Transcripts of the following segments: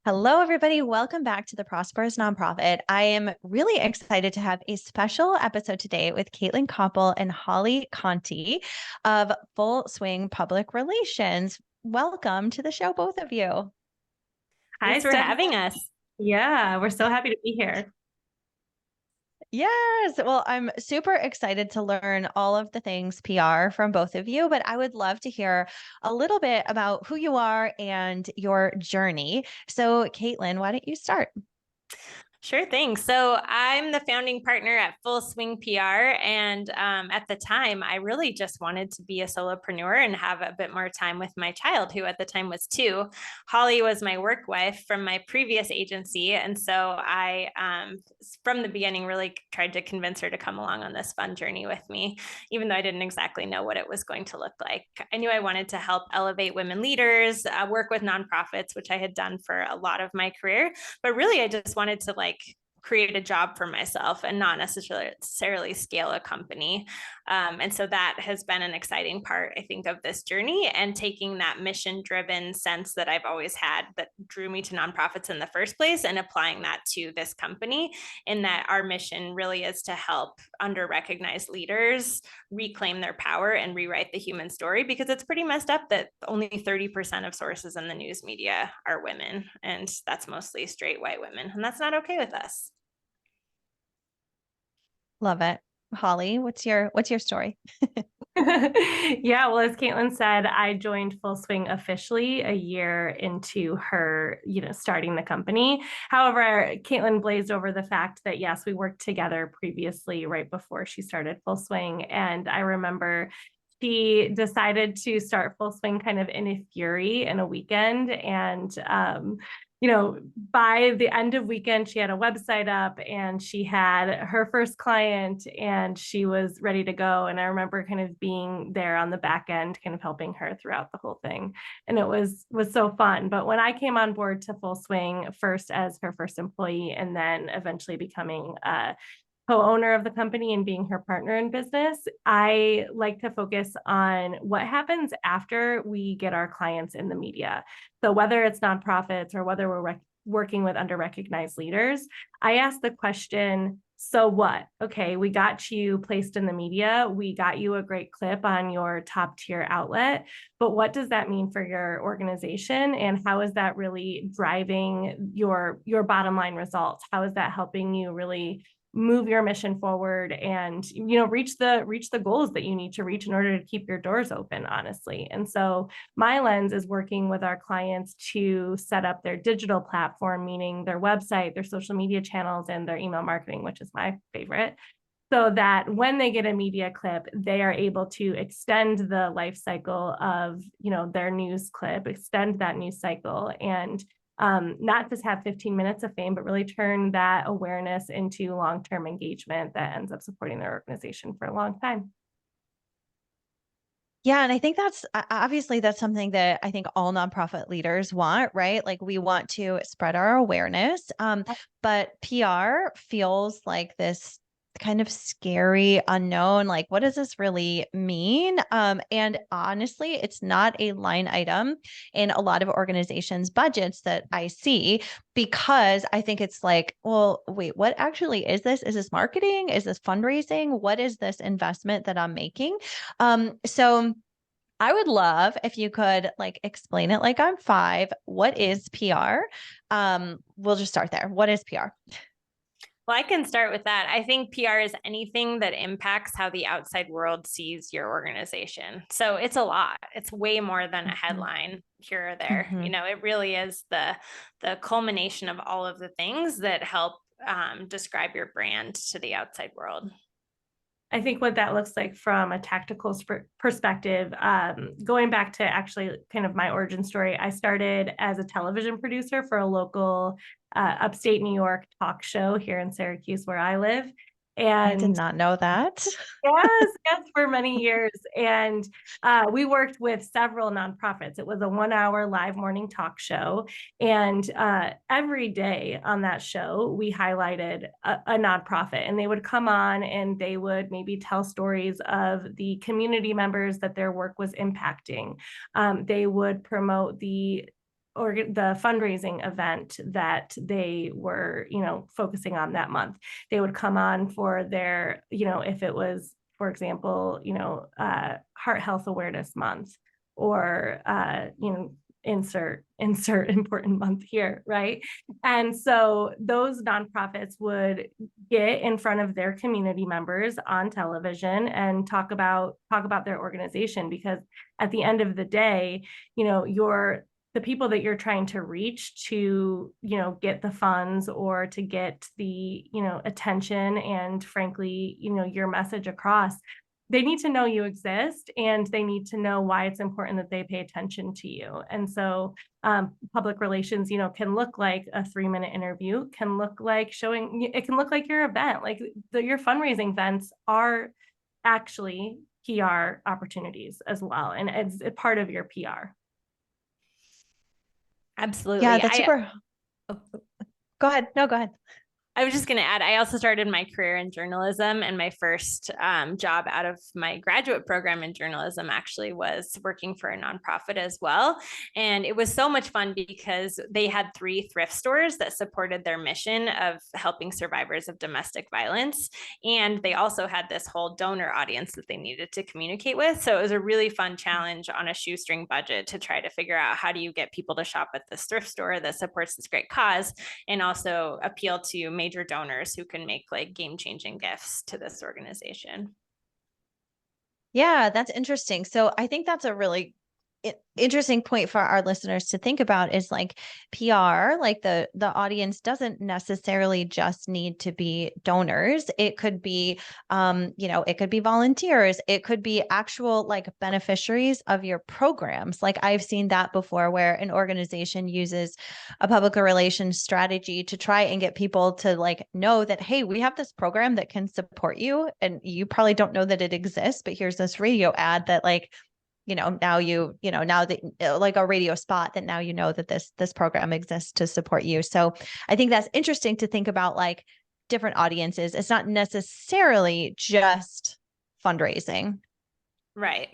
Hello, everybody. Welcome back to the Prosperous Nonprofit. I am really excited to have a special episode today with Copple and Holly Conti of Full Swing Public Relations. Welcome to the show, both of you. Hi, Thanks for Steph. having us. Yeah, we're so happy to be here. Yes. Well, I'm super excited to learn all of the things PR from both of you, but I would love to hear a little bit about who you are and your journey. So, Caitlin, why don't you start? Sure thing. So I'm the founding partner at Full Swing PR. And at the time, I really just wanted to be a solopreneur and have a bit more time with my child, who at the time was 2. Holly was my work wife from my previous agency. And so I, from the beginning, really tried to convince her to come along on this fun journey with me, even though I didn't exactly know what it was going to look like. I knew I wanted to help elevate women leaders, work with nonprofits, which I had done for a lot of my career. But really, I just wanted to create a job for myself and not necessarily scale a company. And so that has been an exciting part, I think, of this journey, and taking that mission-driven sense that I've always had that drew me to nonprofits in the first place and applying that to this company, in that our mission really is to help under-recognized leaders reclaim their power and rewrite the human story, because it's pretty messed up that only 30% of sources in the news media are women, and that's mostly straight white women, and that's not okay with us. Love it. Holly, what's your story? Yeah, well, as Caitlin said, I joined Full Swing officially a year into her, starting the company. However, Caitlin blazed over the fact that, yes, we worked together previously right before she started Full Swing. And I remember she decided to start Full Swing kind of in a fury in a weekend. And by the end of weekend, she had a website up and she had her first client and she was ready to go. And I remember kind of being there on the back end, kind of helping her throughout the whole thing. And it was so fun. But when I came on board to Full Swing, first as her first employee, and then eventually becoming co-owner of the company and being her partner in business, I like to focus on what happens after we get our clients in the media. So whether it's nonprofits or whether we're working with under-recognized leaders, I ask the question, so what? Okay, we got you placed in the media. We got you a great clip on your top tier outlet, but what does that mean for your organization? And how is that really driving your bottom line results? How is that helping you really move your mission forward and reach the goals that you need to reach in order to keep your doors open, honestly? And so my lens is working with our clients to set up their digital platform, meaning their website, their social media channels, and their email marketing, which is my favorite, so that when they get a media clip, they are able to extend the life cycle of their news clip, extend that news cycle, and not just have 15 minutes of fame, but really turn that awareness into long-term engagement that ends up supporting their organization for a long time. Yeah. And I think that's obviously that's something that I think all nonprofit leaders want, right? Like we want to spread our awareness. But PR feels like this kind of scary unknown. Like, what does this really mean? And honestly, it's not a line item in a lot of organizations' budgets that I see, because I think it's like, well, wait, what actually is this? Is this marketing? Is this fundraising? What is this investment that I'm making? So I would love if you could explain it like I'm 5. What is PR? We'll just start there. What is PR? Well, I can start with that. I think PR is anything that impacts how the outside world sees your organization. So it's a lot. It's way more than a headline here or there. Mm-hmm. It really is the culmination of all of the things that help describe your brand to the outside world. I think what that looks like from a tactical perspective, going back to actually kind of my origin story, I started as a television producer for a local upstate New York talk show here in Syracuse, where I live. I did And not know that. yes, for many years. And we worked with several nonprofits. It was a 1-hour live morning talk show. And every day on that show, we highlighted a nonprofit, and they would come on and they would maybe tell stories of the community members that their work was impacting. They would promote the or the fundraising event that they were, focusing on that month. They would come on for their, if it was, for example, Heart Health Awareness Month, or, insert important month here, right? And so those nonprofits would get in front of their community members on television and talk about their organization, because at the end of the day, the people that you're trying to reach to, get the funds or to get the, attention and frankly, your message across, they need to know you exist, and they need to know why it's important that they pay attention to you. And so public relations, can look like a 3-minute interview, can look like it can look like your event, like your fundraising events are actually PR opportunities as well. And it's a part of your PR. Absolutely. Yeah, that's super. Go ahead. No, go ahead. I was just going to add, I also started my career in journalism, and my first job out of my graduate program in journalism actually was working for a nonprofit as well. And it was so much fun because they had 3 thrift stores that supported their mission of helping survivors of domestic violence. And they also had this whole donor audience that they needed to communicate with. So it was a really fun challenge on a shoestring budget to try to figure out, how do you get people to shop at this thrift store that supports this great cause, and also appeal to major donors who can make like game-changing gifts to this organization. Yeah, that's interesting. So I think that's a really interesting point for our listeners to think about, is like PR, like the audience doesn't necessarily just need to be donors. It could be it could be volunteers, it could be actual like beneficiaries of your programs. Like I've seen that before, where an organization uses a public relations strategy to try and get people to like know that, hey, we have this program that can support you, and you probably don't know that it exists, but here's this radio ad that like, now now that like a radio spot, that now that this program exists to support you. So I think that's interesting to think about, like different audiences. It's not necessarily just fundraising. Right.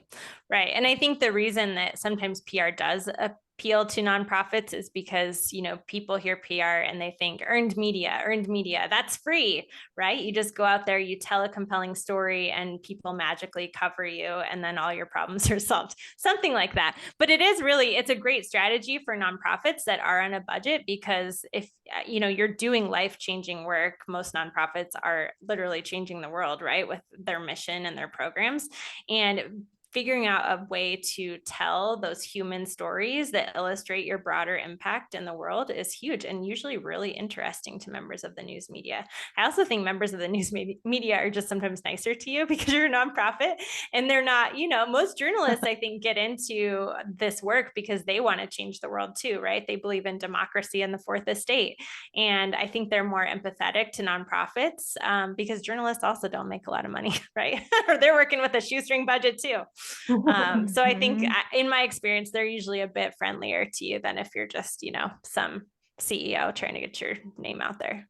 And I think the reason that sometimes PR does appeal to nonprofits is because, people hear PR and they think earned media, that's free, right? You just go out there, you tell a compelling story, and people magically cover you, and then all your problems are solved, something like that. But it's a great strategy for nonprofits that are on a budget, because if, you're doing life-changing work, most nonprofits are literally changing the world, right? With their mission and their programs. And figuring out a way to tell those human stories that illustrate your broader impact in the world is huge, and usually really interesting to members of the news media. I also think members of the news media are just sometimes nicer to you because you're a nonprofit, and they're not, most journalists, I think, get into this work because they want to change the world too, right? They believe in democracy and the fourth estate. And I think they're more empathetic to nonprofits because journalists also don't make a lot of money, right? Or they're working with a shoestring budget too. So I think in my experience, they're usually a bit friendlier to you than if you're just, some CEO trying to get your name out there.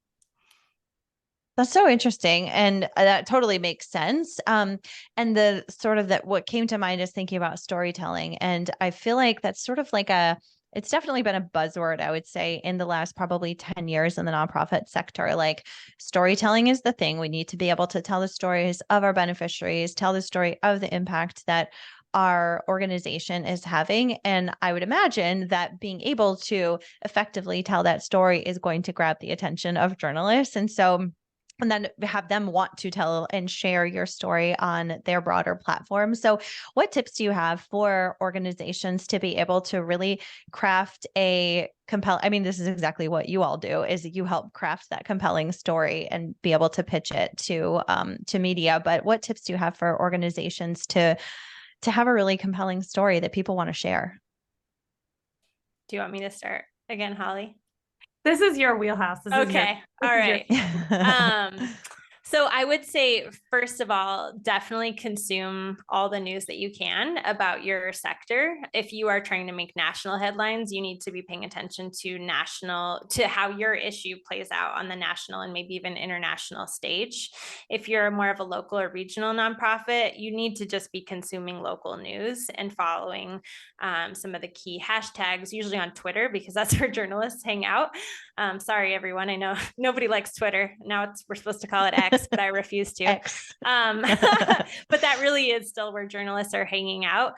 That's so interesting. And that totally makes sense. And the sort of what came to mind is thinking about storytelling. And I feel like that's sort of like it's definitely been a buzzword, I would say, in the last probably 10 years in the nonprofit sector. Like storytelling is the thing. We need to be able to tell the stories of our beneficiaries, tell the story of the impact that our organization is having. And I would imagine that being able to effectively tell that story is going to grab the attention of journalists. And then have them want to tell and share your story on their broader platform. So what tips do you have for organizations to be able to really craft this is exactly what you all do, is you help craft that compelling story and be able to pitch it to media. But what tips do you have for organizations to have a really compelling story that people want to share? Do you want me to start again, Holly? This is your wheelhouse. Okay. All right. So I would say, first of all, definitely consume all the news that you can about your sector. If you are trying to make national headlines, you need to be paying attention to how your issue plays out on the national and maybe even international stage. If you're more of a local or regional nonprofit, you need to just be consuming local news and following some of the key hashtags, usually on Twitter, because that's where journalists hang out. Sorry, everyone. I know nobody likes Twitter. Now we're supposed to call it X, but I refuse to. X. But that really is still where journalists are hanging out.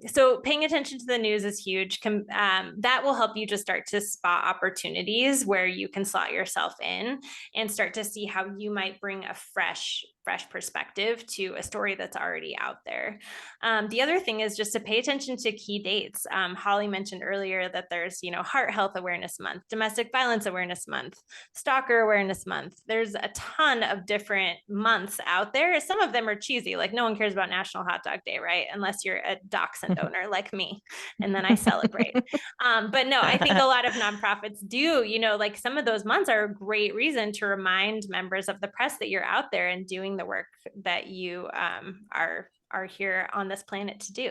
So paying attention to the news is huge. That will help you just start to spot opportunities where you can slot yourself in and start to see how you might bring a fresh perspective to a story that's already out there. The other thing is just to pay attention to key dates. Holly mentioned earlier that there's, Heart Health Awareness Month, Domestic Violence Awareness Month, Stalker Awareness Month. There's a ton of different months out there. Some of them are cheesy, like no one cares about National Hot Dog Day, right? Unless you're a dachshund owner like me, and then I celebrate. But no, I think a lot of nonprofits do, like some of those months are a great reason to remind members of the press that you're out there and doing the work that you are here on this planet to do.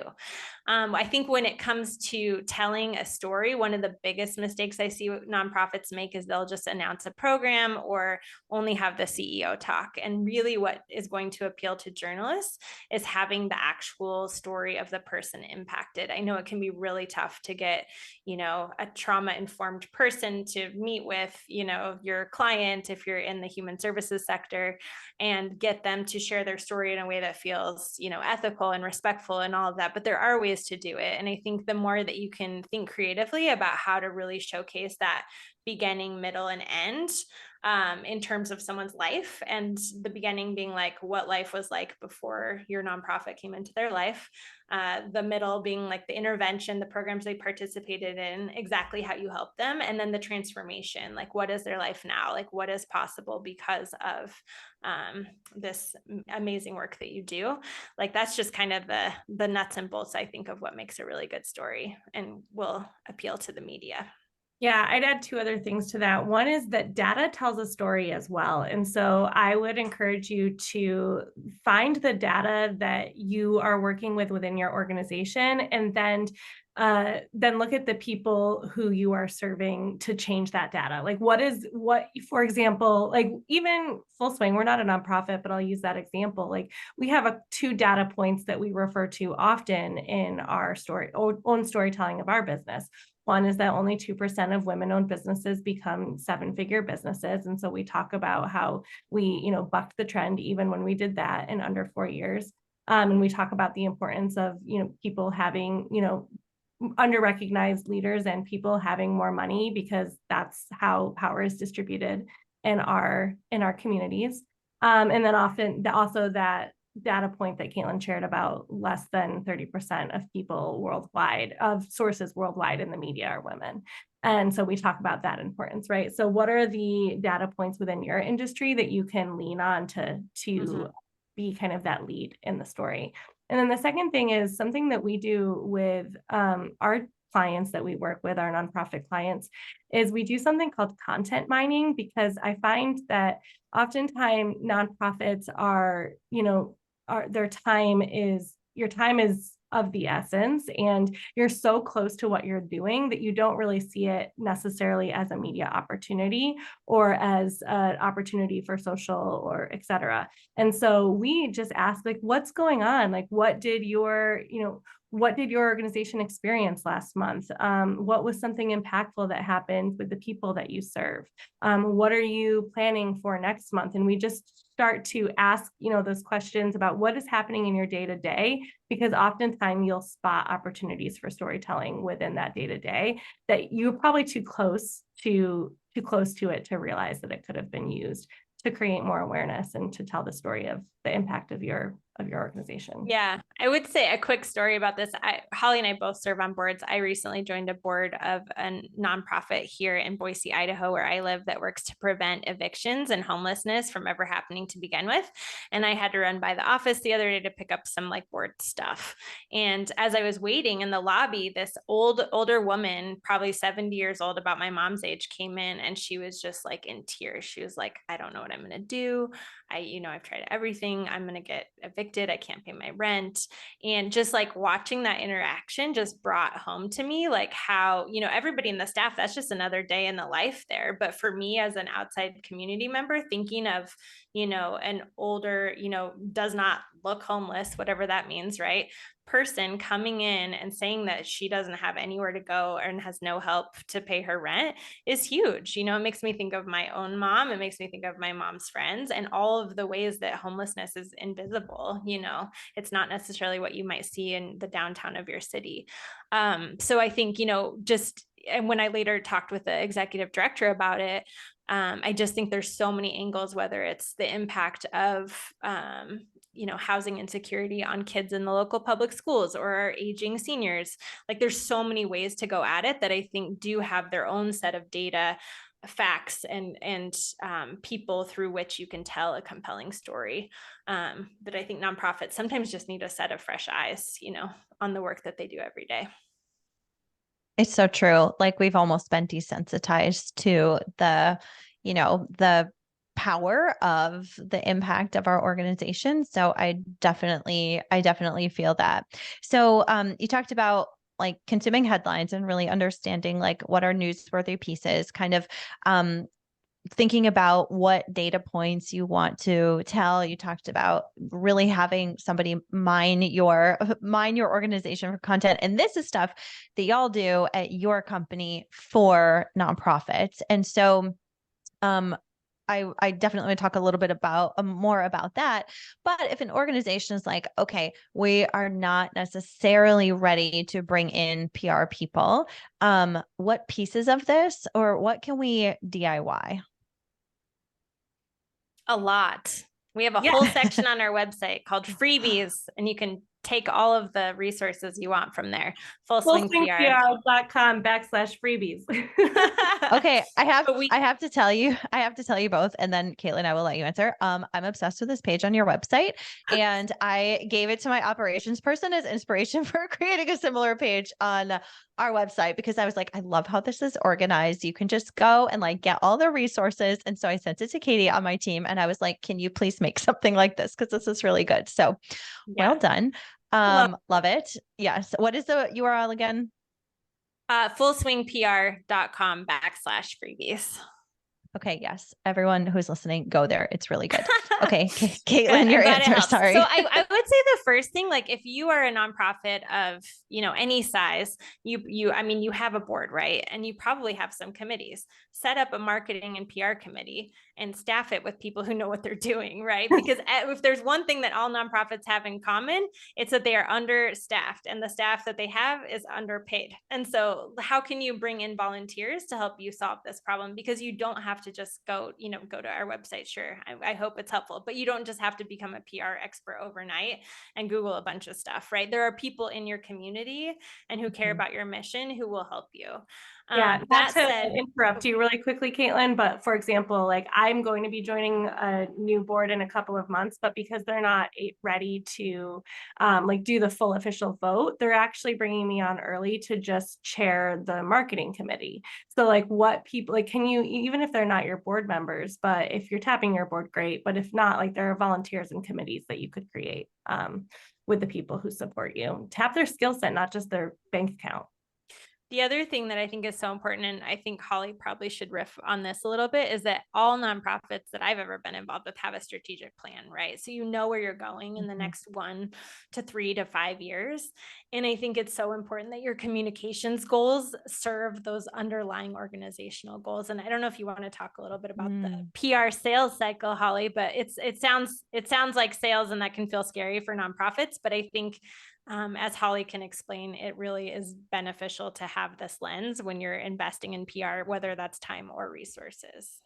I think when it comes to telling a story, one of the biggest mistakes I see nonprofits make is they'll just announce a program or only have the CEO talk. And really what is going to appeal to journalists is having the actual story of the person impacted. I know it can be really tough to get, a trauma-informed person to meet with, your client if you're in the human services sector and get them to share their story in a way that feels, ethical and respectful and all of that. But there are ways to do it. And I think the more that you can think creatively about how to really showcase that beginning, middle, and end in terms of someone's life, and the beginning being like what life was like before your nonprofit came into their life, the middle being like the intervention, the programs they participated in, exactly how you help them, and then the transformation, like what is their life now, like what is possible because of this amazing work that you do. Like that's just kind of the nuts and bolts, I think, of what makes a really good story and will appeal to the media. Yeah, I'd add two other things to that. One is that data tells a story as well. And so I would encourage you to find the data that you are working with within your organization, and then look at the people who you are serving to change that data. Like for example, like even Full Swing, we're not a nonprofit, but I'll use that example. Like we have two data points that we refer to often in our own storytelling of our business. One is that only 2% of women-owned businesses become seven-figure businesses. And so we talk about how we, bucked the trend even when we did that in under 4 years. And we talk about the importance of, people having, under-recognized leaders and people having more money, because that's how power is distributed in our communities. And then often also that data point that Caitlin shared about less than 30% of people worldwide, of sources worldwide in the media, are women. And so we talk about that importance, right? So what are the data points within your industry that you can lean on to be kind of that lead in the story? And then the second thing is something that we do with our clients that we work with, our nonprofit clients, is we do something called content mining, because I find that oftentimes nonprofits are, your time is of the essence, and you're so close to what you're doing that you don't really see it necessarily as a media opportunity or as an opportunity for social or et cetera. And so we just ask, like, what's going on? Like, what did your organization experience last month? What was something impactful that happened with the people that you serve? What are you planning for next month? And we just start to ask, those questions about what is happening in your day-to-day, because oftentimes you'll spot opportunities for storytelling within that day-to-day that you're probably too close to it to realize that it could have been used to create more awareness and to tell the story of the impact of your of your organization. Yeah, I would say a quick story about this. Holly and I both serve on boards. I recently joined a board of a nonprofit here in Boise, Idaho, where I live, that works to prevent evictions and homelessness from ever happening to begin with. And I had to run by the office the other day to pick up some like board stuff. And as I was waiting in the lobby, this older woman, probably 70 years old, about my mom's age, came in, and she was just like in tears. She was like, I don't know what I'm going to do. I've tried everything. I'm going to get evicted. I can't pay my rent. And just like watching that interaction just brought home to me, like how, everybody in the staff, that's just another day in the life there. But for me as an outside community member, thinking of, an older, does not look homeless, whatever that means, right? Person coming in and saying that she doesn't have anywhere to go and has no help to pay her rent is huge. It makes me think of my own mom. It makes me think of my mom's friends and all of the ways that homelessness is invisible. It's not necessarily what you might see in the downtown of your city. So I think, and when I later talked with the executive director about it, I just think there's so many angles, whether it's the impact of, housing insecurity on kids in the local public schools or our aging seniors. Like there's so many ways to go at it that I think do have their own set of data, facts, and people through which you can tell a compelling story. But I think nonprofits sometimes just need a set of fresh eyes, on the work that they do every day. It's so true. Like we've almost been desensitized to the power of the impact of our organization. So I definitely feel that. So you talked about like consuming headlines and really understanding like what are newsworthy pieces, kind of thinking about what data points you want to tell. You talked about really having somebody mine your organization for content. And this is stuff that y'all do at your company for nonprofits. And so I definitely want to talk a little bit about more about that. But if an organization is like, okay, we are not necessarily ready to bring in PR people, what pieces of this or what can we DIY? A lot. We have a whole section on our website called freebies, and you can take all of the resources you want from there. FullSwingPR.com/freebies. Okay. I have to tell you both. And then Caitlin, I will let you answer. I'm obsessed with this page on your website, and I gave it to my operations person as inspiration for creating a similar page on our website, because I was like, I love how this is organized. You can just go and like get all the resources. And so I sent it to Katie on my team, and I was like, can you please make something like this? Because this is really good. So well done. Love it. Yes. What is the URL again? FullSwingPR.com/freebies. Okay. Yes. Everyone who's listening, go there. It's really good. Okay. Caitlin, your answer. Sorry. So I would say the first thing, like if you are a nonprofit of, any size, you have a board, right? And you probably have some committees. Set up a marketing and PR committee and staff it with people who know what they're doing, right? Because if there's one thing that all nonprofits have in common, it's that they are understaffed, and the staff that they have is underpaid. And so how can you bring in volunteers to help you solve this problem? Because you don't have to just go to our website. Sure. I hope it's helpful, but you don't just have to become a PR expert overnight and Google a bunch of stuff, right? There are people in your community and who care about your mission who will help you. Yeah, not to interrupt you really quickly, Caitlin, but for example, like I'm going to be joining a new board in a couple of months, but because they're not ready to do the full official vote, they're actually bringing me on early to just chair the marketing committee. So like what people, like can you, even if they're not your board members, but if you're tapping your board, great. But if not, like there are volunteers and committees that you could create with the people who support you. Tap their skill set, not just their bank account. The other thing that I think is so important, and I think Holly probably should riff on this a little bit, is that all nonprofits that I've ever been involved with have a strategic plan, right? So you know where you're going in the next 1 to 3 to 5 years. And I think it's so important that your communications goals serve those underlying organizational goals. And I don't know if you want to talk a little bit about the PR sales cycle, Holly, but it sounds like sales, and that can feel scary for nonprofits. But I think as Holly can explain, it really is beneficial to have this lens when you're investing in PR, whether that's time or resources.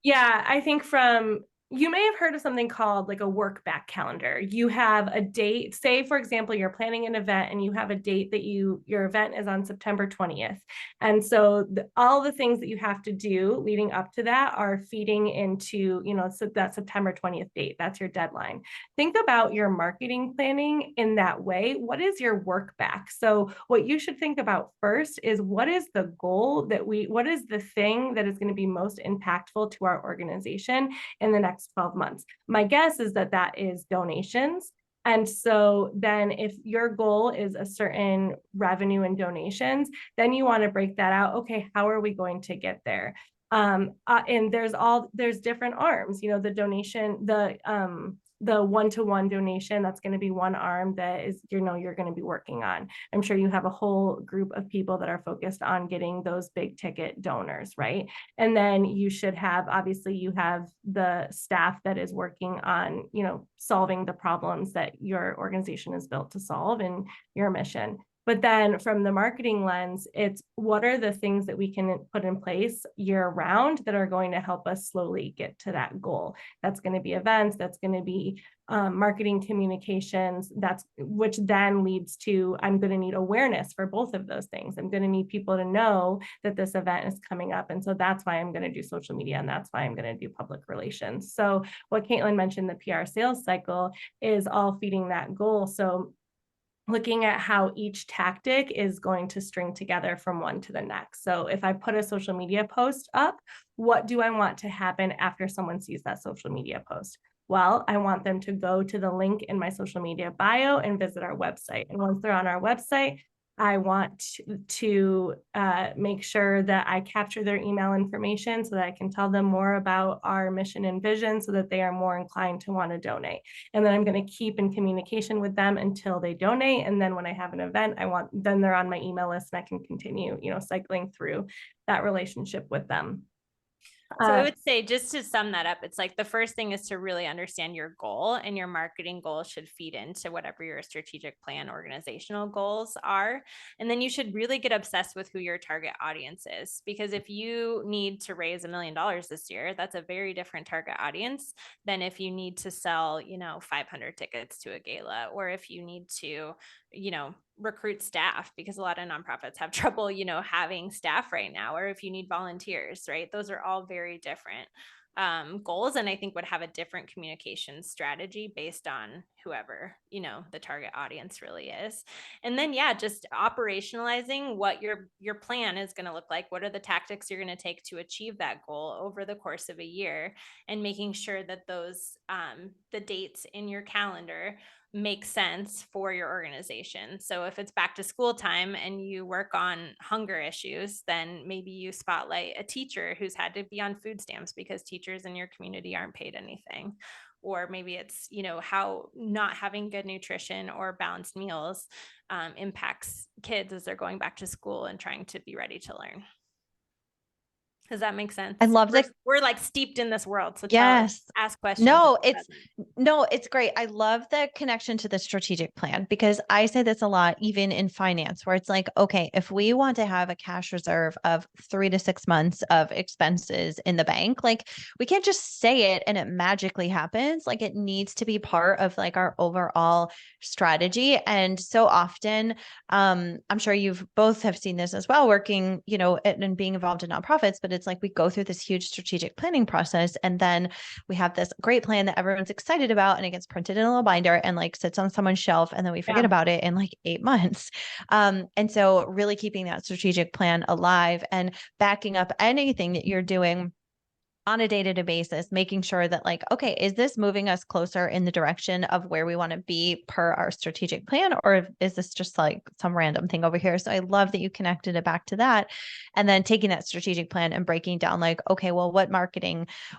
Yeah, I think from You may have heard of something called like a work back calendar. You have a date, say, for example, you're planning an event and you have a date that your event is on September 20th. And so all the things that you have to do leading up to that are feeding into, so that September 20th date. That's your deadline. Think about your marketing planning in that way. What is your work back? So what you should think about first is what is the goal what is the thing that is going to be most impactful to our organization in the next 12 months. My guess is that that is donations. And so then if your goal is a certain revenue and donations, then you want to break that out. Okay, how are we going to get there? And there's different arms, the donation, the one-to-one donation, that's going to be one arm that is, you're going to be working on. I'm sure you have a whole group of people that are focused on getting those big ticket donors, right? And then you have the staff that is working on, solving the problems that your organization is built to solve and your mission. But then from the marketing lens, it's what are the things that we can put in place year round that are going to help us slowly get to that goal. That's going to be events, that's going to be marketing communications, which then leads to, I'm going to need awareness for both of those things. I'm going to need people to know that this event is coming up. And so that's why I'm going to do social media. And that's why I'm going to do public relations. So what Caitlin mentioned, the PR sales cycle, is all feeding that goal. So looking at how each tactic is going to string together from one to the next. So if I put a social media post up, what do I want to happen after someone sees that social media post? Well, I want them to go to the link in my social media bio and visit our website. And once they're on our website, I want to make sure that I capture their email information so that I can tell them more about our mission and vision so that they are more inclined to want to donate. And then I'm going to keep in communication with them until they donate. And then when I have an event, then they're on my email list and I can continue, cycling through that relationship with them. So I would say, just to sum that up, it's like the first thing is to really understand your goal, and your marketing goal should feed into whatever your strategic plan organizational goals are. And then you should really get obsessed with who your target audience is, because if you need to raise $1 million this year, that's a very different target audience than if you need to sell, 500 tickets to a gala, or if you need to, recruit staff, because a lot of nonprofits have trouble, having staff right now, or if you need volunteers, right? Those are all very different goals, and I think would have a different communication strategy based on whoever, the target audience really is. And then, just operationalizing what your plan is going to look like. What are the tactics you're going to take to achieve that goal over the course of a year, and making sure that those, the dates in your calendar make sense for your organization. So if it's back to school time and you work on hunger issues, then maybe you spotlight a teacher who's had to be on food stamps because teachers in your community aren't paid anything. Or maybe it's, how not having good nutrition or balanced meals impacts kids as they're going back to school and trying to be ready to learn. Does that make sense? I love that. We're like steeped in this world. So ask questions. No, it's great. I love the connection to the strategic plan, because I say this a lot, even in finance, where it's like, okay, if we want to have a cash reserve of 3 to 6 months of expenses in the bank, like we can't just say it and it magically happens. Like it needs to be part of like our overall strategy. And so often, I'm sure you've both have seen this as well, working, and being involved in nonprofits, but it's like we go through this huge strategic planning process, and then we have this great plan that everyone's excited about, and it gets printed in a little binder and like sits on someone's shelf, and then we forget about it in like 8 months. And so really keeping that strategic plan alive and backing up anything that you're doing on a day-to-day basis, making sure that like, okay, is this moving us closer in the direction of where we want to be per our strategic plan? Or is this just like some random thing over here? So I love that you connected it back to that. And then taking that strategic plan and breaking down like, okay, well, what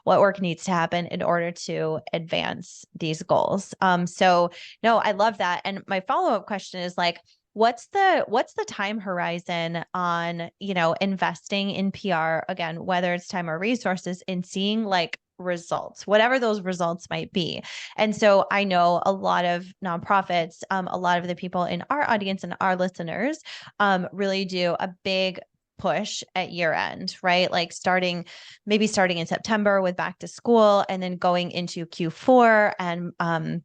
work needs to happen in order to advance these goals? So no, I love that. And my follow-up question is like, what's the time horizon on, investing in PR, again, whether it's time or resources, in seeing like results, whatever those results might be? And so I know a lot of nonprofits, a lot of the people in our audience and our listeners, really do a big push at year end, right? Like maybe starting in September with back to school and then going into Q4 and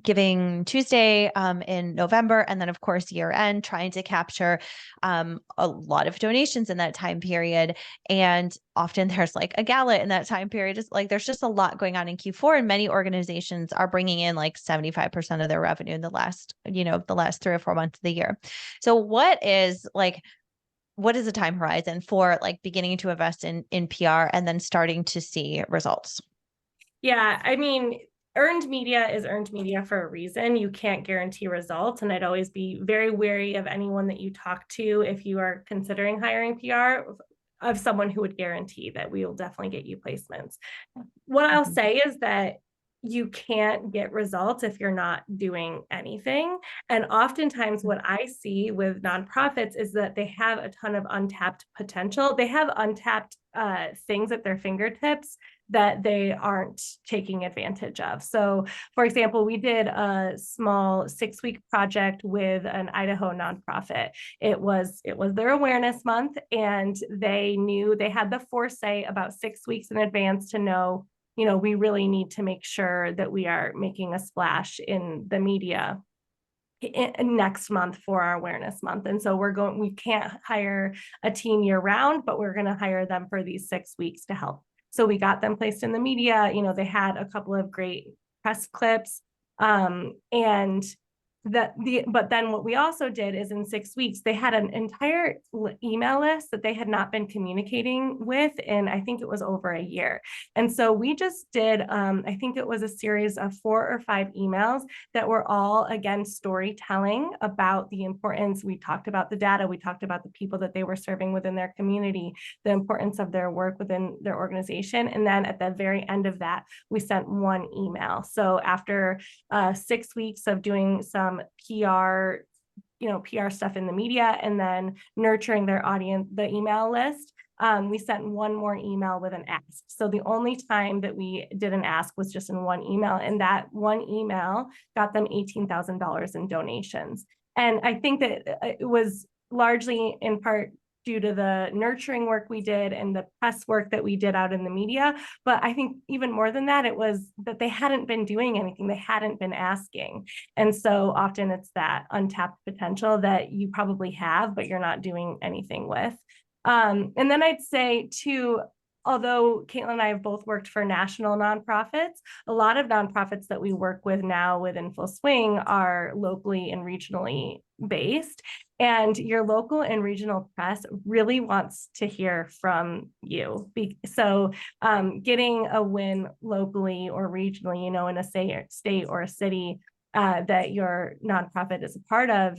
Giving Tuesday in November, and then of course year end, trying to capture a lot of donations in that time period. And often there's like a gala in that time period. It's like there's just a lot going on in Q4, and many organizations are bringing in like 75% of their revenue in the last 3 or 4 months of the year. So what is the time horizon for like beginning to invest in PR and then starting to see results? Yeah, I mean, earned media is earned media for a reason. You can't guarantee results. And I'd always be very wary of anyone that you talk to if you are considering hiring PR, of someone who would guarantee that we will definitely get you placements. What I'll say is that you can't get results if you're not doing anything. And oftentimes what I see with nonprofits is that they have a ton of untapped potential. They have untapped things at their fingertips that they aren't taking advantage of. So for example, we did a small 6-week project with an Idaho nonprofit. It was their awareness month, and they knew they had the foresight about 6 weeks in advance to know, we really need to make sure that we are making a splash in the media next month for our awareness month. And so we can't hire a team year round, but we're going to hire them for these 6 weeks to help. So we got them placed in the media. They had a couple of great press clips. But then what we also did is in 6 weeks, they had an entire email list that they had not been communicating with, and I think it was over a year. And so we just did, I think it was a series of 4 or 5 emails that were all, again, storytelling about the importance. We talked about the data. We talked about the people that they were serving within their community, the importance of their work within their organization. And then at the very end of that, we sent one email. So after 6 weeks of doing some PR stuff in the media and then nurturing their audience, the email list, we sent one more email with an ask. So the only time that we did an ask was just in one email, and that one email got them $18,000 in donations. And I think that it was largely in part due to the nurturing work we did and the press work that we did out in the media. But I think even more than that, it was that they hadn't been doing anything. They hadn't been asking. And so often it's that untapped potential that you probably have, but you're not doing anything with. And then I'd say too, although Caitlin and I have both worked for national nonprofits, a lot of nonprofits that we work with now within Full Swing are locally and regionally based. And your local and regional press really wants to hear from you. So getting a win locally or regionally, in a state or a city that your nonprofit is a part of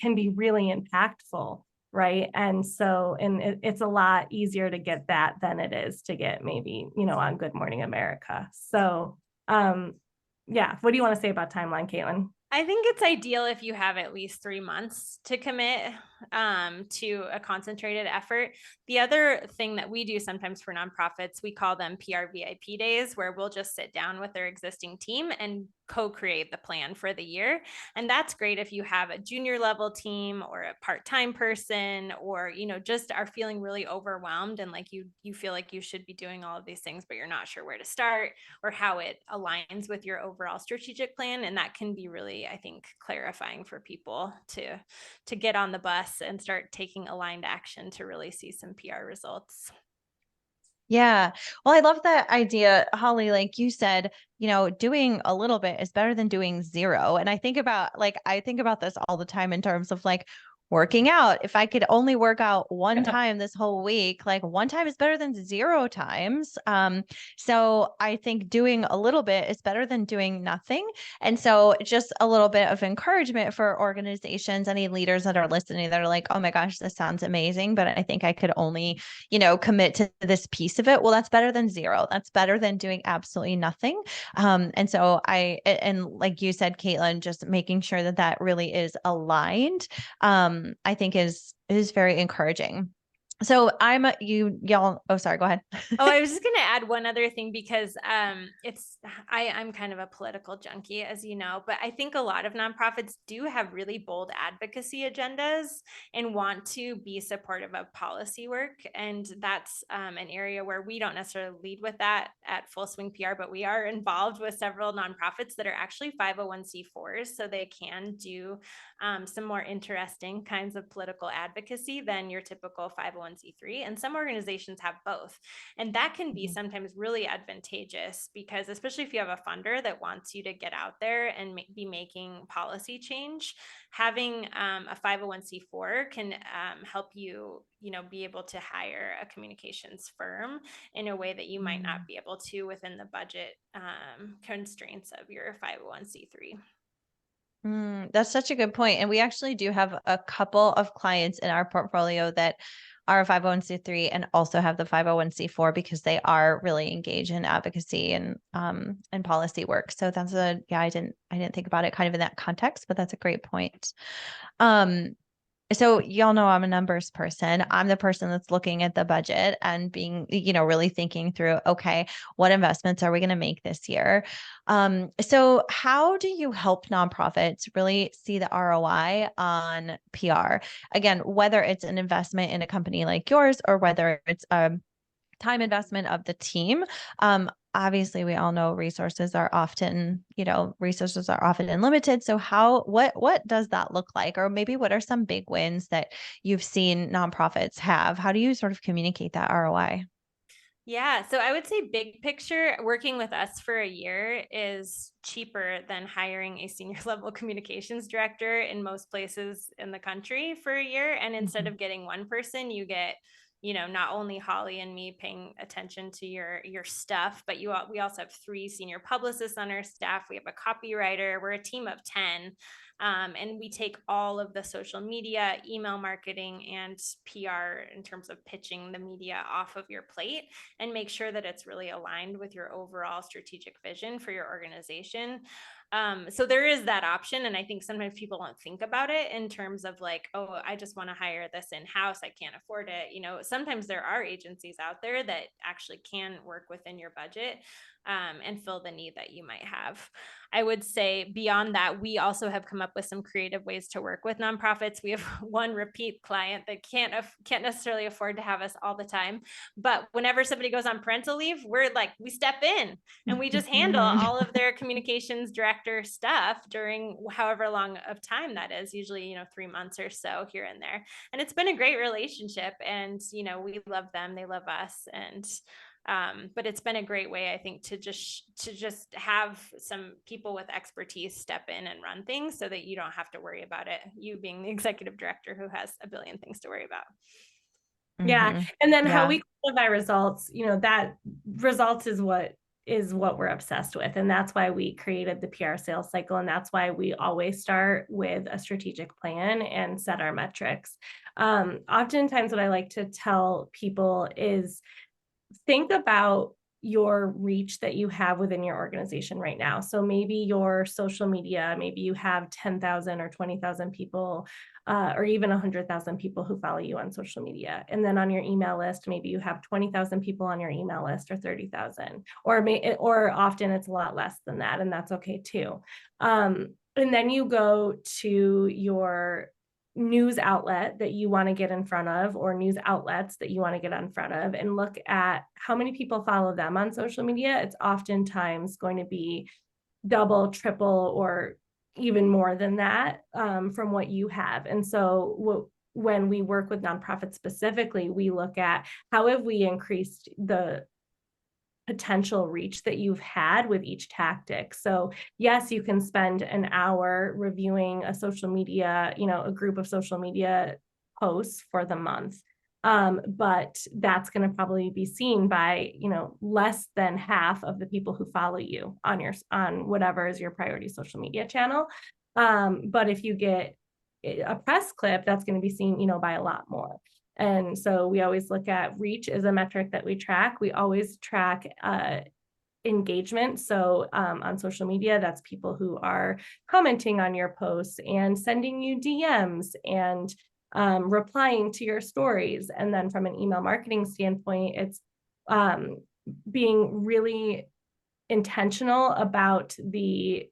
can be really impactful. Right. And so, it's a lot easier to get that than it is to get maybe, on Good Morning America. So, yeah. What do you want to say about timeline, Caitlin? I think it's ideal if you have at least 3 months to commit to a concentrated effort. The other thing that we do sometimes for nonprofits, we call them PR VIP days, where we'll just sit down with their existing team and co-create the plan for the year. And that's great if you have a junior level team or a part-time person, or, just are feeling really overwhelmed and like you feel like you should be doing all of these things, but you're not sure where to start or how it aligns with your overall strategic plan. And that can be really, I think, clarifying for people to get on the bus and start taking aligned action to really see some PR results. Yeah. Well, I love that idea, Holly. Like you said, doing a little bit is better than doing zero. And I think about this all the time in terms of like working out. If I could only work out one time this whole week, like one time is better than 0 times. So I think doing a little bit is better than doing nothing. And so just a little bit of encouragement for organizations, any leaders that are listening that are like, oh my gosh, this sounds amazing, but I think I could only, commit to this piece of it. Well, that's better than 0. That's better than doing absolutely nothing. And so and like you said, Caitlin, just making sure that really is aligned, I think is very encouraging. So y'all, oh, sorry, go ahead. Oh, I was just going to add one other thing because I'm kind of a political junkie, as you know, but I think a lot of nonprofits do have really bold advocacy agendas and want to be supportive of policy work. And that's an area where we don't necessarily lead with that at Full Swing PR, but we are involved with several nonprofits that are actually 501c4s. So they can do some more interesting kinds of political advocacy than your typical 501c3. And some organizations have both. And that can be sometimes really advantageous because, especially if you have a funder that wants you to get out there and be making policy change, having a 501c4 can help you, be able to hire a communications firm in a way that you might not be able to within the budget constraints of your 501c3. That's such a good point. And we actually do have a couple of clients in our portfolio that are a 501c3 and also have the 501c4 because they are really engaged in advocacy and policy work. So that's I didn't think about it kind of in that context, but that's a great point. So y'all know I'm a numbers person. I'm the person that's looking at the budget and being, really thinking through, okay, what investments are we going to make this year? So how do you help nonprofits really see the ROI on PR? Again, whether it's an investment in a company like yours or whether it's a time investment of the team. Obviously we all know resources are often limited. So what does that look like? Or maybe what are some big wins that you've seen nonprofits have? How do you sort of communicate that ROI? Yeah. So I would say big picture, working with us for a year is cheaper than hiring a senior level communications director in most places in the country for a year. And instead of getting one person, you get, not only Holly and me paying attention to your stuff, but we also have 3 senior publicists on our staff. We have a copywriter. We're a team of 10. And we take all of the social media, email marketing, and PR in terms of pitching the media off of your plate and make sure that it's really aligned with your overall strategic vision for your organization. So there is that option. And I think sometimes people don't think about it in terms of like, oh, I just want to hire this in-house. I can't afford it. Sometimes there are agencies out there that actually can work within your budget and fill the need that you might have. I would say beyond that, we also have come up with some creative ways to work with nonprofits. We have one repeat client that can't necessarily afford to have us all the time. But whenever somebody goes on parental leave, we step in and we just handle all of their communications director stuff during however long of time that is, usually, 3 months or so here and there. And it's been a great relationship, and, we love them, they love us. And but it's been a great way, I think, to just have some people with expertise step in and run things so that you don't have to worry about it, you being the executive director who has a billion things to worry about. Yeah. And then how we qualify results, that results is what we're obsessed with. And that's why we created the PR sales cycle. And that's why we always start with a strategic plan and set our metrics. Oftentimes what I like to tell people is think about your reach that you have within your organization right now. So maybe your social media, maybe you have 10,000 or 20,000 people, or even 100,000 people who follow you on social media. And then on your email list, maybe you have 20,000 people on your email list, or 30,000, or often it's a lot less than that. And that's okay too. And then you go to your news outlet that you want to get in front of, or news outlets that you want to get in front of, and look at how many people follow them on social media. It's oftentimes going to be double, triple, or even more than that from what you have. And so when we work with nonprofits specifically, we look at how have we increased the potential reach that you've had with each tactic. So yes, you can spend an hour reviewing a social media, a group of social media posts for the month. But that's going to probably be seen by, less than half of the people who follow you on whatever is your priority social media channel. But if you get a press clip, that's going to be seen, by a lot more. And so we always look at reach as a metric that we track. We always track engagement. So on social media, that's people who are commenting on your posts and sending you DMs and replying to your stories. And then from an email marketing standpoint, it's being really intentional about the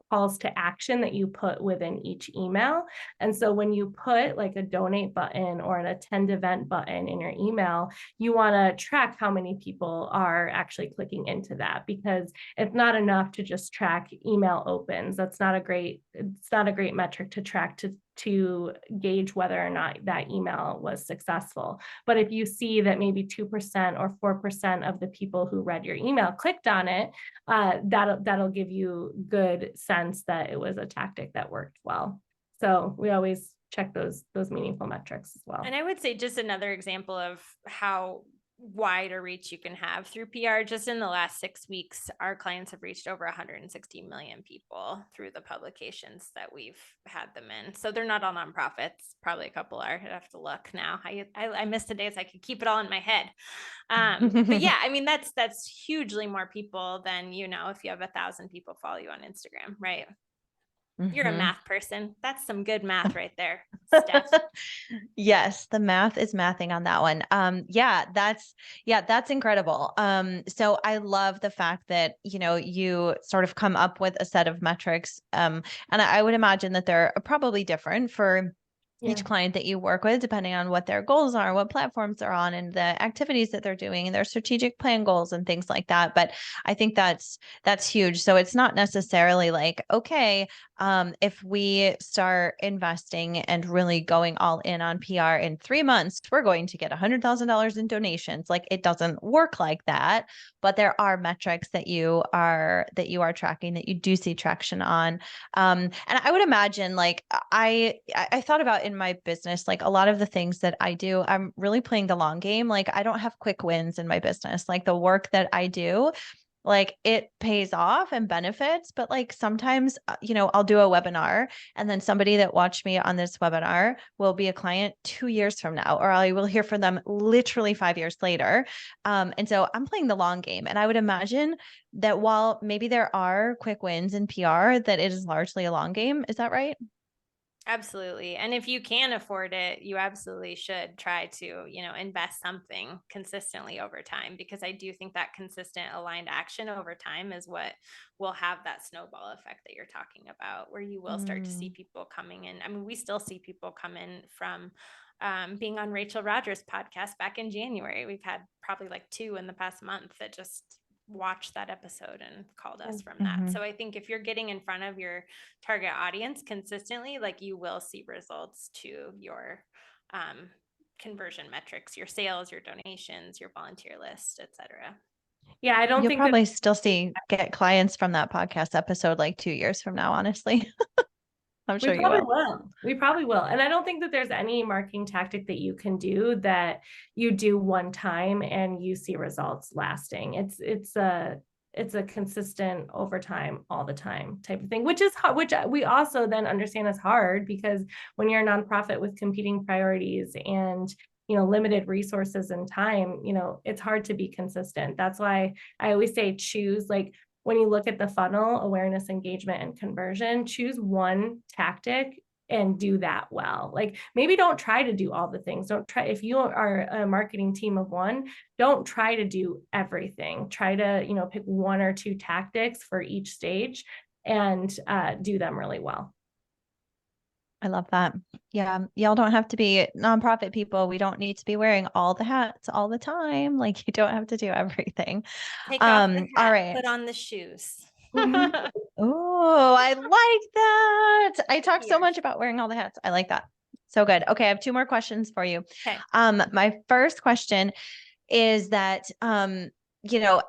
calls to action that you put within each email. And so when you put like a donate button or an attend event button in your email, you want to track how many people are actually clicking into that, because it's not enough to just track email opens. It's not a great metric to track to gauge whether or not that email was successful. But if you see that maybe 2% or 4% of the people who read your email clicked on it, that'll give you good sense that it was a tactic that worked well. So we always check those meaningful metrics as well. And I would say just another example of how wide a reach you can have through PR. Just in the last 6 weeks, our clients have reached over 160 million people through the publications that we've had them in. So they're not all nonprofits. Probably a couple are. I'd have to look now. I missed the days I could keep it all in my head. But yeah, I mean, that's hugely more people than, if you have 1,000 people follow you on Instagram, right? You're a math person. That's some good math right there, Steph. Yes, the math is mathing on that one. That's incredible. So I love the fact that, you sort of come up with a set of metrics. And I would imagine that they're probably different for each client that you work with, depending on what their goals are, what platforms they're on, and the activities that they're doing, and their strategic plan goals and things like that. But I think that's huge. So it's not necessarily like, okay, if we start investing and really going all in on PR in 3 months, we're going to get $100,000 in donations. Like, it doesn't work like that. But there are metrics that you are tracking, that you do see traction on. And I would imagine, like, I thought about in my business, like a lot of the things that I do, I'm really playing the long game. Like, I don't have quick wins in my business. Like, the work that I do, like, it pays off and benefits, but like sometimes, I'll do a webinar, and then somebody that watched me on this webinar will be a client 2 years from now, or I will hear from them literally 5 years later. And so I'm playing the long game. And I would imagine that while maybe there are quick wins in PR, that it is largely a long game. Is that right? Absolutely. And if you can afford it, you absolutely should try to, invest something consistently over time, because I do think that consistent aligned action over time is what will have that snowball effect that you're talking about, where you will start to see people coming in. I mean, we still see people come in from being on Rachel Rogers' podcast back in January. We've had probably like 2 in the past month that just watched that episode and called us from that. So I think if you're getting in front of your target audience consistently, like, you will see results to your conversion metrics, your sales, your donations, your volunteer list, etc. Yeah, I don't You'll think probably still get clients from that podcast episode like 2 years from now, honestly. I'm sure you will. We probably will. And I don't think that there's any marketing tactic that you can do that you do one time and you see results lasting. It's a consistent over time, all the time type of thing, which we also then understand is hard, because when you're a nonprofit with competing priorities and limited resources and time, it's hard to be consistent. That's why I always say choose, like, when you look at the funnel, awareness, engagement, and conversion, choose one tactic and do that well. Like, maybe don't try to do all the things. Don't try, if you are a marketing team of one, don't try to do everything. Try to, pick 1 or 2 tactics for each stage and do them really well. I love that. Yeah. Y'all don't have to be nonprofit people. We don't need to be wearing all the hats all the time. Like, you don't have to do everything. Take off the hat, all right. put on the shoes. Oh, I like that. I talk so much about wearing all the hats. I like that. So good. Okay. I have 2 more questions for you. Okay. My first question is that,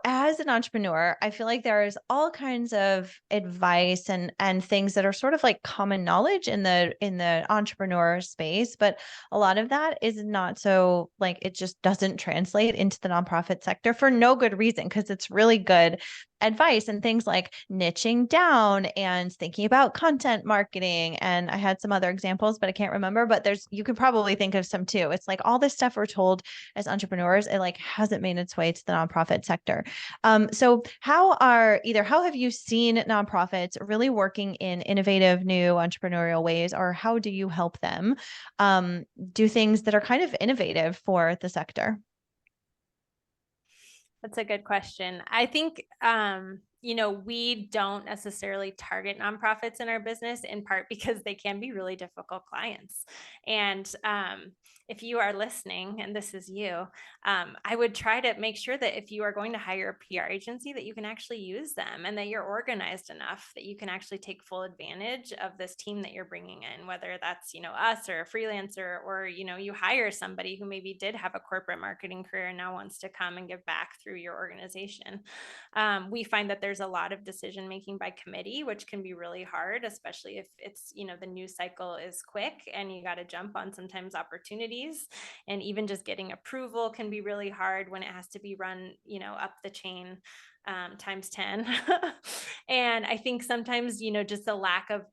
as an entrepreneur, I feel like there's all kinds of advice and things that are sort of like common knowledge in the entrepreneur space, but a lot of that is not so, like, it just doesn't translate into the nonprofit sector for no good reason, because it's really good advice and things like niching down and thinking about content marketing. And I had some other examples, but I can't remember, but you could probably think of some too. It's like all this stuff we're told as entrepreneurs, it like hasn't made its way to the nonprofit sector. So how have you seen nonprofits really working in innovative new entrepreneurial ways, or how do you help them do things that are kind of innovative for the sector? That's a good question. I think, we don't necessarily target nonprofits in our business, in part because they can be really difficult clients. And if you are listening, and this is you, I would try to make sure that if you are going to hire a PR agency, that you can actually use them and that you're organized enough that you can actually take full advantage of this team that you're bringing in, whether that's, us or a freelancer, or, you hire somebody who maybe did have a corporate marketing career and now wants to come and give back through your organization. We find that there's a lot of decision making by committee, which can be really hard, especially if it's, the news cycle is quick and you got to jump on sometimes opportunities. And even just getting approval can be really hard when it has to be run, up the chain. Times 10. And I think sometimes, just the lack of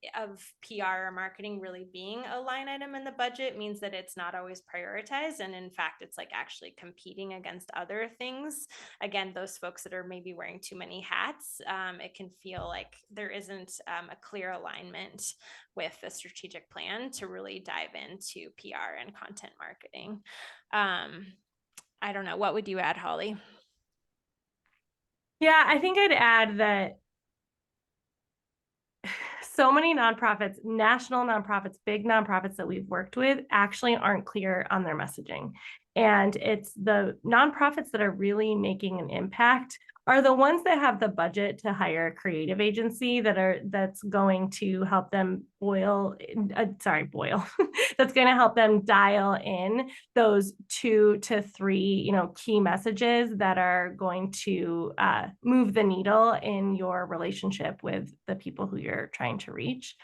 PR or marketing really being a line item in the budget means that it's not always prioritized. And in fact, it's like actually competing against other things. Again, those folks that are maybe wearing too many hats, it can feel like there isn't a clear alignment with a strategic plan to really dive into PR and content marketing. I don't know. What would you add, Holly? Yeah, I think I'd add that so many nonprofits, national nonprofits, big nonprofits that we've worked with actually aren't clear on their messaging. And it's the nonprofits that are really making an impact are the ones that have the budget to hire a creative agency that's going to help them that's going to help them dial in those 2 to 3, key messages that are going to move the needle in your relationship with the people who you're trying to reach.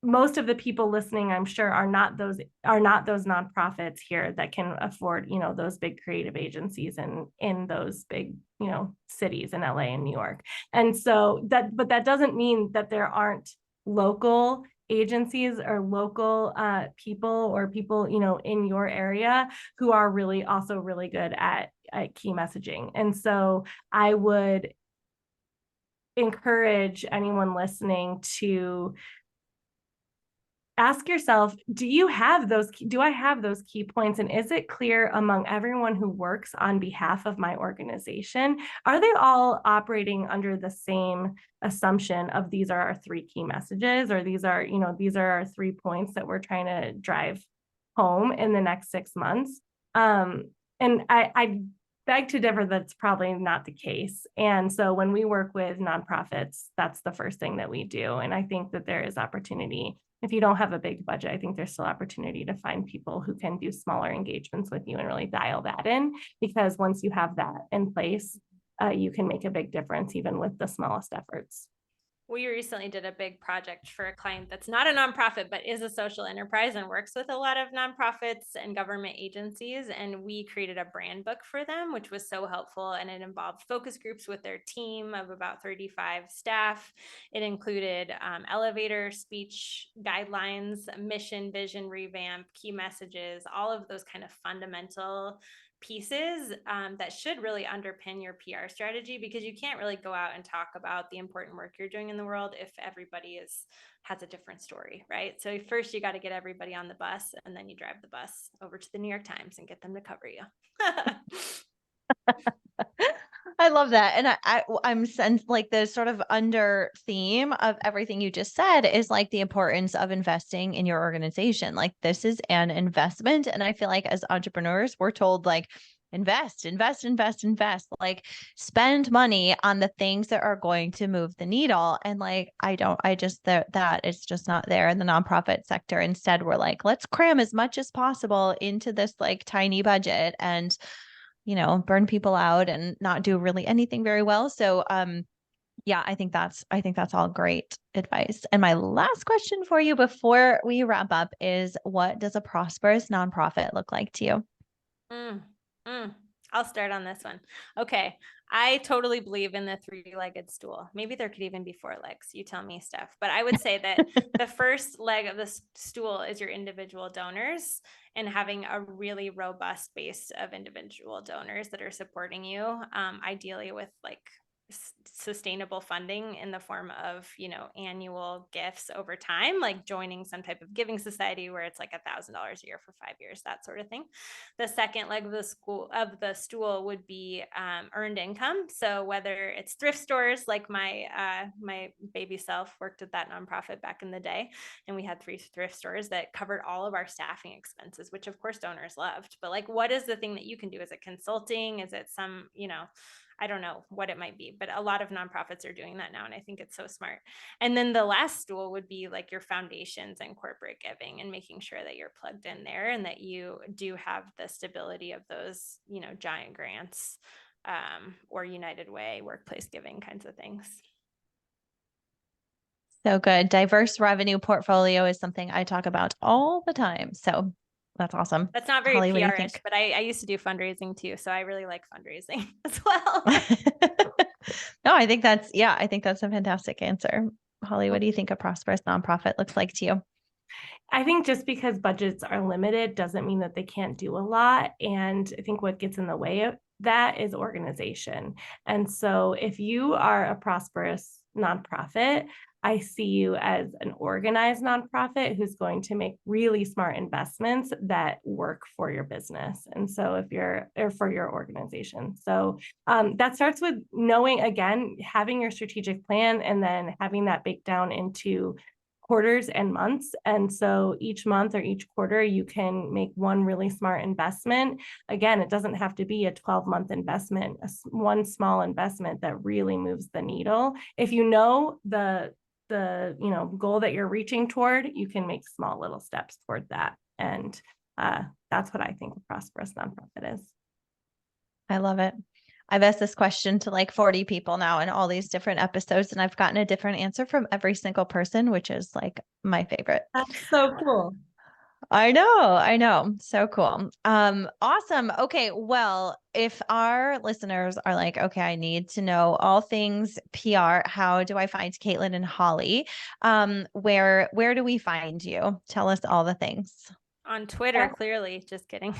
Most of the people listening, I'm sure, are not those nonprofits here that can afford, those big creative agencies in those big, cities in LA and New York. And so but that doesn't mean that there aren't local agencies or local people or people, in your area who are really also really good at key messaging. And so I would encourage anyone listening to ask yourself, do I have those key points? And is it clear among everyone who works on behalf of my organization? Are they all operating under the same assumption of these are our 3 key messages, or these are our 3 points that we're trying to drive home in the next 6 months? And I beg to differ, that's probably not the case. And so when we work with nonprofits, that's the first thing that we do. And I think that there is opportunity. If you don't have a big budget, I think there's still opportunity to find people who can do smaller engagements with you and really dial that in, because once you have that in place, you can make a big difference even with the smallest efforts. We recently did a big project for a client that's not a nonprofit, but is a social enterprise and works with a lot of nonprofits and government agencies. And we created a brand book for them, which was so helpful. And it involved focus groups with their team of about 35 staff. It included elevator speech guidelines, mission, vision, revamp, key messages, all of those kind of fundamental pieces that should really underpin your PR strategy, because you can't really go out and talk about the important work you're doing in the world if everybody has a different story, right? So first you got to get everybody on the bus, and then you drive the bus over to the New York Times and get them to cover you. I love that. And I'm sensed like the sort of under theme of everything you just said is like the importance of investing in your organization. Like this is an investment. And I feel like as entrepreneurs, we're told like, invest, like spend money on the things that are going to move the needle. And like, that is just not there in the nonprofit sector. Instead, we're like, let's cram as much as possible into this like tiny budget and burn people out and not do really anything very well. So, yeah, I think that's all great advice. And my last question for you before we wrap up is, what does a prosperous nonprofit look like to you? I'll start on this one. Okay. I totally believe in the three-legged stool. Maybe there could even be four legs. You tell me, Steph. But I would say that the first leg of the stool is your individual donors, and having a really robust base of individual donors that are supporting you, ideally with like sustainable funding in the form of, annual gifts over time, like joining some type of giving society where it's like $1,000 a year for 5 years, that sort of thing. The second leg of the stool would be earned income. So whether it's thrift stores, like my baby self worked at that nonprofit back in the day, and we had 3 thrift stores that covered all of our staffing expenses, which of course donors loved. But like, what is the thing that you can do? Is it consulting? Is it some, I don't know what it might be, but a lot of nonprofits are doing that now. And I think it's so smart. And then the last stool would be like your foundations and corporate giving, and making sure that you're plugged in there and that you do have the stability of those, giant grants, or United Way, workplace giving kinds of things. So good. Diverse revenue portfolio is something I talk about all the time. So that's awesome. That's not very Holly, what do you PR-ish, think? but I used to do fundraising too. So I really like fundraising as well. No, I think that's a fantastic answer. Holly, what do you think a prosperous nonprofit looks like to you? I think just because budgets are limited doesn't mean that they can't do a lot. And I think what gets in the way of that is organization. And so if you are a prosperous nonprofit, I see you as an organized nonprofit who's going to make really smart investments that work for your business. And so if you're, or for your organization. So that starts with knowing, again, having your strategic plan and then having that baked down into quarters and months. And so each month or each quarter, you can make one really smart investment. Again, it doesn't have to be a 12-month investment, one small investment that really moves the needle. If you know the goal that you're reaching toward, you can make small little steps toward that. And that's what I think a prosperous nonprofit is. I love it. I've asked this question to like 40 people now in all these different episodes, and I've gotten a different answer from every single person, which is like my favorite. That's so cool. I know. So cool. Awesome. Okay. Well, if our listeners are like, okay, I need to know all things PR, how do I find Caitlin and Holly? Where do we find you? Tell us all the things. On Twitter, clearly. Just kidding.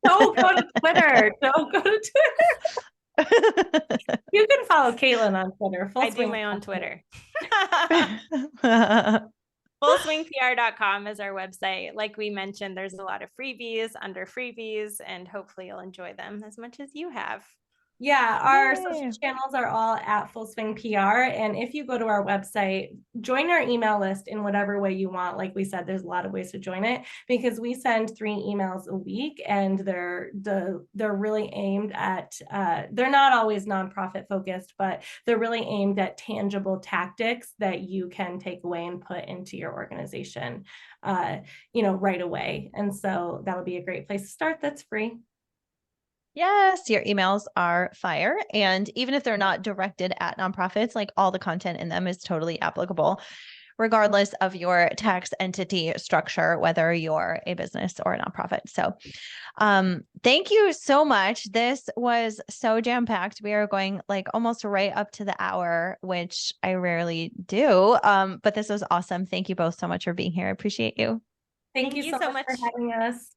Don't go to Twitter. Don't go to Twitter. You can follow Caitlin on Twitter. I do my own Twitter. FullSwingPR.com is our website. Like we mentioned, there's a lot of freebies under freebies, and hopefully you'll enjoy them as much as you have. Yeah, our social channels are all at Full Swing PR. And if you go to our website, join our email list in whatever way you want. Like we said, there's a lot of ways to join it because we send 3 emails a week, and they're really aimed at, they're not always nonprofit focused, but they're really aimed at tangible tactics that you can take away and put into your organization, right away. And so that'll be a great place to start. That's free. Yes, your emails are fire. And even if they're not directed at nonprofits, like all the content in them is totally applicable, regardless of your tax entity structure, whether you're a business or a nonprofit. So thank you so much. This was so jam-packed. We are going like almost right up to the hour, which I rarely do. But this was awesome. Thank you both so much for being here. I appreciate you. Thank you so much for having us.